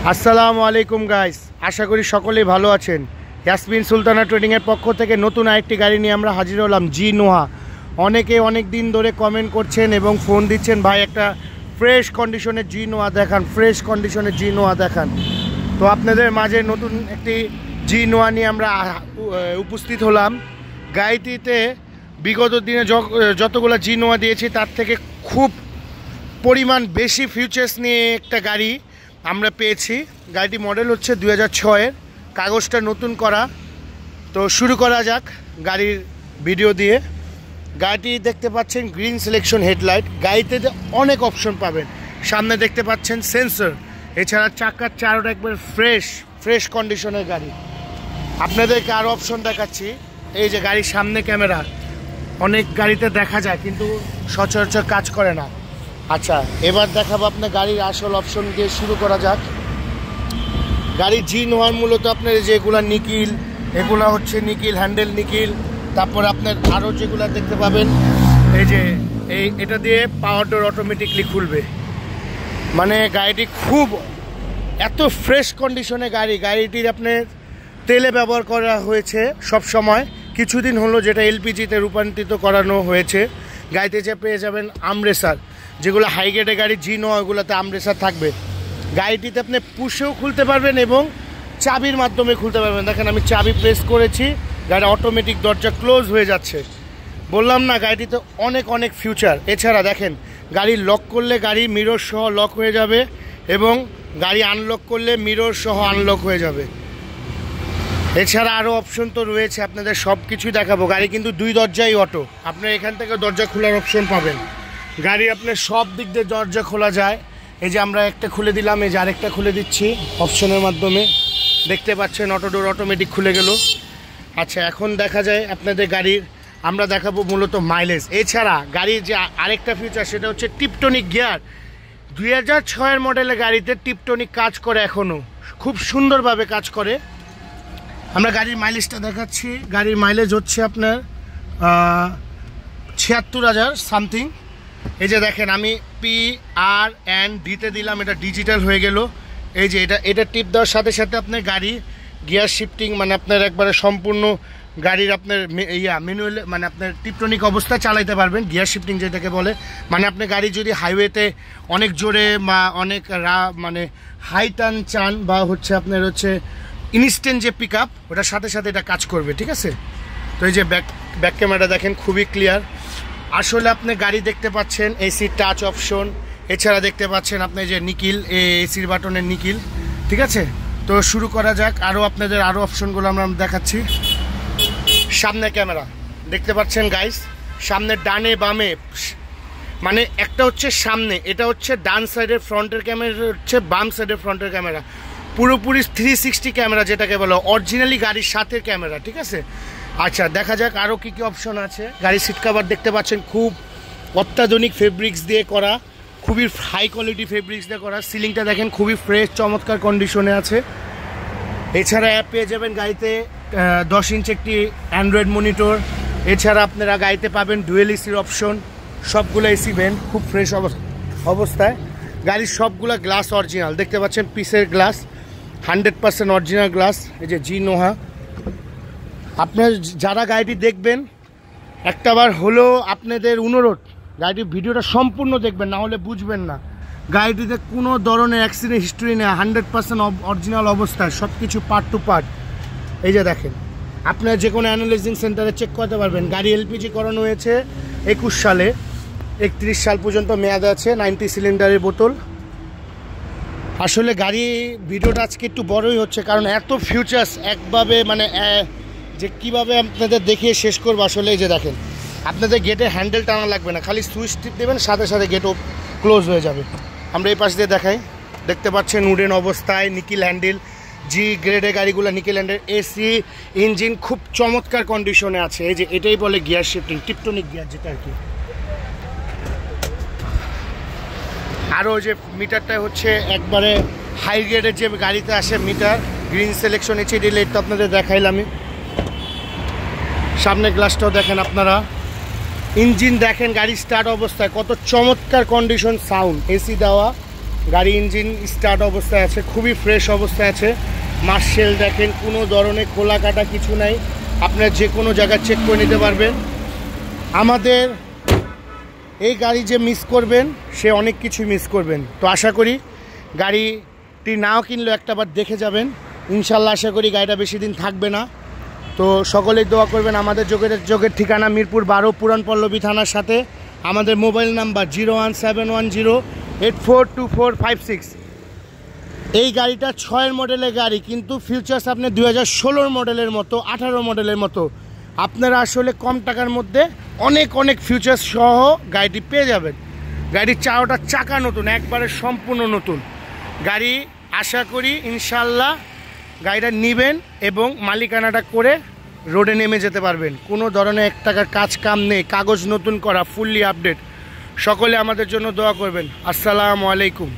আসসালামু আলাইকুম গাইস, আশা করি সকলেই ভালো আছেন। ইয়াসমিন সুলতানা ট্রেডিংয়ের পক্ষ থেকে নতুন আরেকটি গাড়ি নিয়ে আমরা হাজির হলাম, জি নোহা। অনেকে অনেক দিন ধরে কমেন্ট করছেন এবং ফোন দিচ্ছেন, ভাই একটা ফ্রেশ কন্ডিশনের জি নোহা দেখান, ফ্রেশ কন্ডিশনের জি নোহা দেখান। তো আপনাদের মাঝে নতুন একটি জি নোহা নিয়ে আমরা উপস্থিত হলাম। গাড়িটিতে বিগত দিনে যতগুলো জি নোহা দিয়েছি তার থেকে খুব পরিমাণ বেশি ফিউচার্স নিয়ে একটা গাড়ি আমরা পেয়েছি। গাড়িটি মডেল হচ্ছে 2006-এর, কাগজটা নতুন করা। তো শুরু করা যাক গাড়ির ভিডিও দিয়ে। গাড়িটি দেখতে পাচ্ছেন গ্রিন সিলেকশন হেডলাইট। গাড়িতে অনেক অপশন পাবেন। সামনে দেখতে পাচ্ছেন সেন্সর, এছাড়া চাকার চারোটা একবার ফ্রেশ কন্ডিশনের গাড়ি। আপনাদেরকে আরও অপশন দেখাচ্ছি। এই যে গাড়ির সামনে ক্যামেরা, অনেক গাড়িতে দেখা যায় কিন্তু সচরাচর কাজ করে না। আচ্ছা, এবার দেখাবো আপনার গাড়ির আসল অপশন দিয়ে শুরু করা যাক। গাড়ির জি নোহার মূলত আপনার যেগুলো নিকিল, এগুলো হচ্ছে নিকিল, হ্যান্ডেল নিকিল। তারপর আপনার আরও যেগুলো দেখতে পাবেন, এই যে এটা দিয়ে পাওয়ার ডোর অটোমেটিকলি খুলবে। মানে গাড়িটি খুব এত ফ্রেশ কন্ডিশনে গাড়িটির আপনার তেলে ব্যবহার করা হয়েছে সব সময়, কিছুদিন হলো যেটা এলপিজিতে রূপান্তরিত করানো হয়েছে। গাড়িতে যে পেয়ে যাবেন আমরেসার, যেগুলো হাই গ্রেডের গাড়ি জি নোহা, ওগুলোতে আমরেসার থাকবে। গাড়িটিতে আপনি পুশেও খুলতে পারবেন এবং চাবির মাধ্যমে খুলতে পারবেন। দেখেন আমি চাবি প্রেস করেছি, গাড়ি অটোমেটিক দরজা ক্লোজ হয়ে যাচ্ছে। বললাম না, গাড়িটিতে অনেক ফিউচার। এছাড়া দেখেন গাড়ি লক করলে গাড়ি মিরর সহ লক হয়ে যাবে এবং গাড়ি আনলক করলে মিরর সহ আনলক হয়ে যাবে। এছাড়া আরও অপশন তো রয়েছে, আপনাদের সব কিছুই দেখাবো। গাড়ি কিন্তু 2 দরজাই অটো, আপনার এখান থেকে দরজা খোলার অপশন পাবেন। গাড়ি আপনার সব দিক দিয়ে দরজা খোলা যায়। এই যে আমরা একটা খুলে দিলাম, এই যে আরেকটা খুলে দিচ্ছি অপশনের মাধ্যমে। দেখতে পাচ্ছেন অটো ডোর অটোমেটিক খুলে গেল। আচ্ছা, এখন দেখা যায় আপনাদের গাড়ির আমরা দেখাবো মূলত মাইলেজ। এছাড়া গাড়ির যে আরেকটা ফিচার, সেটা হচ্ছে টিপটনিক গিয়ার। 2006-এর মডেলের গাড়িতে টিপটনিক কাজ করে, এখনও খুব সুন্দরভাবে কাজ করে। আমরা গাড়ির মাইলেজটা দেখাচ্ছি। গাড়ির মাইলেজ হচ্ছে আপনার 76,000 সামথিং। এই যে দেখেন আমি PRND-তে দিলাম, এটা ডিজিটাল হয়ে গেল। এই যে এটা টিপ দেওয়ার সাথে সাথে আপনার গাড়ি গিয়ার শিফটিং, মানে আপনার একবারে সম্পূর্ণ গাড়ির আপনার ম্যানুয়াল, মানে আপনার টিপটনিক অবস্থায় চালাইতে পারবেন। গিয়ার শিফটিং যেটাকে বলে, মানে আপনি গাড়ি যদি হাইওয়েতে অনেক জোরে বা অনেক মানে হাই টার্ন চান, বা হচ্ছে আপনার হচ্ছে ইনস্ট্যান্ট যে পিক আপ, ওটার সাথে সাথে এটা কাজ করবে, ঠিক আছে। তো এই যে ব্যাক ক্যামেরাটা দেখেন খুবই ক্লিয়ার। আসলে আপনি গাড়ি দেখতে পাচ্ছেন এসি টাচ অপশন, এছাড়া দেখতে পাচ্ছেন আপনি যে নিকিল, এসির বাটনের নিকিল, ঠিক আছে। তো শুরু করা যাক। আপনাদের আরও অপশনগুলো আমরা দেখাচ্ছি। সামনে ক্যামেরা দেখতে পাচ্ছেন গাইস, সামনে ডানে বামে, মানে একটা হচ্ছে সামনে, এটা হচ্ছে ডান সাইডের ফ্রন্টের ক্যামেরা, হচ্ছে বাম সাইডের ফ্রন্টের ক্যামেরা। পুরোপুরি 360 ক্যামেরা যেটাকে বলো, অরিজিনালি গাড়ির সাথে ক্যামেরা, ঠিক আছে। আচ্ছা, দেখা যাক আরও কী অপশন আছে। গাড়ির সিট কভার দেখতে পাচ্ছেন খুব অত্যাধুনিক ফেব্রিক্স দিয়ে করা, খুবই হাই কোয়ালিটি ফেব্রিক্স দিয়ে করা। সিলিংটা দেখেন খুবই ফ্রেশ, চমৎকার কন্ডিশনে আছে। এছাড়া অ্যাপ পেয়ে যাবেন গাড়িতে 10 ইঞ্চ একটি অ্যান্ড্রয়েড মনিটর। এছাড়া আপনারা গাড়িতে পাবেন ডুয়েল এসির অপশন, সবগুলো এসি ভেন্ট খুব ফ্রেশ অবস্থায়। গাড়ির সবগুলো গ্লাস অরিজিনাল, দেখতে পাচ্ছেন পিসের গ্লাস, 100% অরিজিনাল গ্লাস। এই যে জি নোহা। আপনার যারা গাড়িটি দেখবেন, একটাবার হলেও আপনাদের অনুরোধ, গাড়িটির ভিডিওটা সম্পূর্ণ দেখবেন, না হলে বুঝবেন না। গাড়িটিতে কোনো ধরনের অ্যাক্সিডেন্ট হিস্ট্রি নেই, 100% অরিজিনাল অবস্থায়, সব কিছু পার্ট টু পার্ট। এই যে দেখেন, আপনার যে কোনো অ্যানালাইজিং সেন্টারে চেক করতে পারবেন। গাড়ি এলপিজি করানো হয়েছে 21 সালে, 31 সাল পর্যন্ত মেয়াদ আছে। 90 সিলিন্ডারের বোতল। আসলে গাড়ি ভিডিওটা আজকে একটু বড়ই হচ্ছে, কারণ এত ফিউচার্স একভাবে, মানে যে কীভাবে আপনাদের দেখিয়ে শেষ করবো। আসলে এই যে দেখেন, আপনাদের গেটের হ্যান্ডেল টানা লাগবে না, খালি সুইচ টিপ দেবেন, সাথে সাথে গেটও ক্লোজ হয়ে যাবে। আমরা এই পাশ দিয়ে দেখাই, দেখতে পাচ্ছেন উডেন অবস্থায় নিকিল হ্যান্ডেল, জি গ্রেডের গাড়িগুলো নিকিল হ্যান্ডেল, এসি ইঞ্জিন খুব চমৎকার কন্ডিশনে আছে। এই যে এটাই বলে গিয়ার শিফটিং, টিপটনিক গিয়ার যেটা আর কি। আরও যে মিটারটা হচ্ছে একবারে হাই গ্রেডের যে গাড়িতে আসে metre, green selection HD light তো আপনাদের দেখাইলাম। সামনে গ্লাসটাও দেখেন আপনারা। ইঞ্জিন দেখেন গাড়ি স্টার্ট অবস্থায় কত চমৎকার কন্ডিশন, সাউন্ড, এসি দেওয়া, গাড়ি ইঞ্জিন স্টার্ট অবস্থায় আছে, খুবই ফ্রেশ অবস্থায় আছে। মার্শেল দেখেন, কোনো ধরনের খোলা কাটা কিছু নাই, আপনারা যে কোনো জায়গায় চেক করে নিতে পারবেন। আমাদের এই গাড়ি যে মিস করবেন সে অনেক কিছু মিস করবেন। তো আশা করি গাড়িটি নাও কিনলেও একটাবার দেখে যাবেন, ইনশাল্লাহ আশা করি গাড়িটা বেশি দিন থাকবে না। তো সকলেই দোয়া করবেন। আমাদের যোগের ঠিকানা মিরপুর 12 পুরান পল্লবী থানার সাথে। আমাদের মোবাইল নাম্বার 01710842456। এই গাড়িটা 6 মডেলের গাড়ি, কিন্তু ফিউচার্স আপনি 2016 মডেলের মতো, 18 মডেলের মতো। আপনারা আসলে কম টাকার মধ্যে অনেক অনেক ফিউচার্স সহ গাড়িটি পেয়ে যাবেন। গাড়ির চারোটা চাকা নতুন, একবারে সম্পূর্ণ নতুন গাড়ি। আশা করি ইনশাল্লাহ গাড়িটা নেবেন এবং মালিকানাটা করে রোডে নেমে যেতে পারবেন। কোনো ধরনের 1 টাকার কাজ কাম নেই, কাগজ নতুন করা, ফুললি আপডেট। সকলে আমাদের জন্য দোয়া করবেন। আসসালামু আলাইকুম।